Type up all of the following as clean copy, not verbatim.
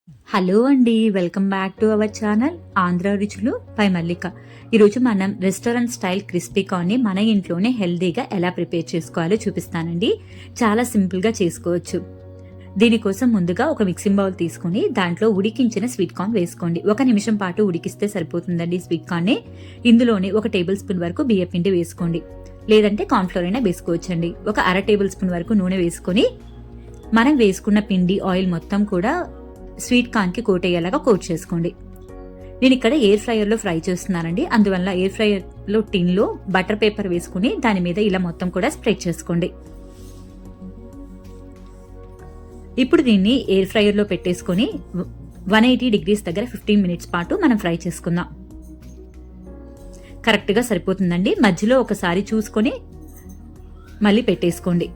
Hello అండి, welcome back to our channel Andhra రుచులు పై మల్లిక. ఈరోజు మనం రెస్టారెంట్ స్టైల్ క్రిస్పీ కార్న్ ని మన ఇంట్లోనే హెల్దీగా ఎలా ప్రిపేర్ చేసుకోవాలో చూపిస్తానండి. చాలా సింపుల్ గా చేసుకోవచ్చు. దీనికోసం ముందుగా ఒక మిక్సింగ్ బౌల్ తీసుకుని దాంట్లో ఉడికించిన స్వీట్ కార్న్ వేసుకోండి. 1 నిమిషం పాటు ఉడికిస్తే సరిపోతుందండి స్వీట్ కార్న్ ని. ఇందులోనే 1 టేబుల్ స్పూన్ వరకు బియ్య పిండి వేసుకోండి, లేదంటే కార్న్ఫ్లోర్ అయినా వేసుకోవచ్చండి. 1/2 టేబుల్ స్పూన్ వరకు నూనె వేసుకుని మనం వేసుకున్న పిండి ఆయిల్ మొత్తం కూడా స్వీట్ కార్న్ కి కోట్ అయ్యేలాగా కోట్ చేసుకోండి. నేను ఇక్కడ ఎయిర్ ఫ్రైయర్ లో ఫ్రై చేస్తున్నానండి. అందువల్ల ఎయిర్ ఫ్రైయర్ లో టిన్ లో బటర్ పేపర్ వేసుకుని దాని మీద ఇలా మొత్తం కూడా స్ప్రెడ్ చేసుకోండి. ఇప్పుడు దీన్ని ఎయిర్ ఫ్రైయర్ లో పెట్టేసుకుని 180 డిగ్రీస్ దగ్గర 15 మినిట్స్ పాటు మనం ఫ్రై చేసుకుందాం. కరెక్ట్ గా సరిపోతుందండి. మధ్యలో ఒకసారి చూసుకొని మళ్ళీ పెట్టేసుకోండి.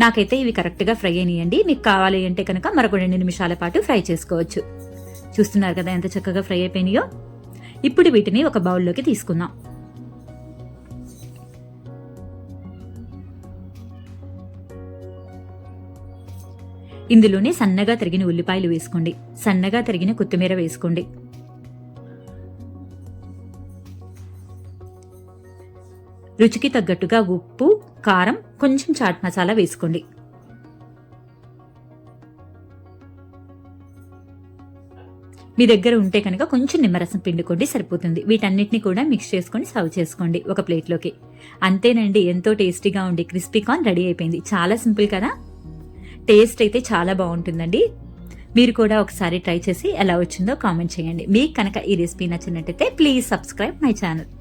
నాకైతే ఇవి కరెక్ట్ గా ఫ్రై అయినాయండి. మీకు కావాలి అంటే కనుక మరొక 2 నిమిషాల పాటు ఫ్రై చేసుకోవచ్చు. చూస్తున్నారు కదా ఎంత చక్కగా ఫ్రై అయిపోయినాయో. ఇప్పుడు వీటిని ఒక బౌల్లోకి తీసుకుందాం. ఇందులోనే సన్నగా తరిగిన ఉల్లిపాయలు వేసుకోండి, సన్నగా తరిగిన కొత్తిమీర వేసుకోండి, రుచికి తగ్గట్టుగా ఉప్పు, కారం, కొంచెం చాట్ మసాలా వేసుకోండి. మీ దగ్గర ఉంటే కనుక కొంచెం నిమ్మరసం పిండుకోండి, సరిపోతుంది. వీటన్నిటిని కూడా మిక్స్ చేసుకుని సర్వ్ చేసుకోండి ఒక ప్లేట్లోకి. అంతేనండి, ఎంతో టేస్టీగా ఉండి క్రిస్పీ కార్న్ రెడీ అయిపోయింది. చాలా సింపుల్ కదా. టేస్ట్ అయితే చాలా బాగుంటుందండి. మీరు కూడా ఒకసారి ట్రై చేసి ఎలా వచ్చిందో కామెంట్ చేయండి. మీకు కనుక ఈ రెసిపీ నచ్చినట్టయితే ప్లీజ్ సబ్స్క్రైబ్ మై ఛానల్.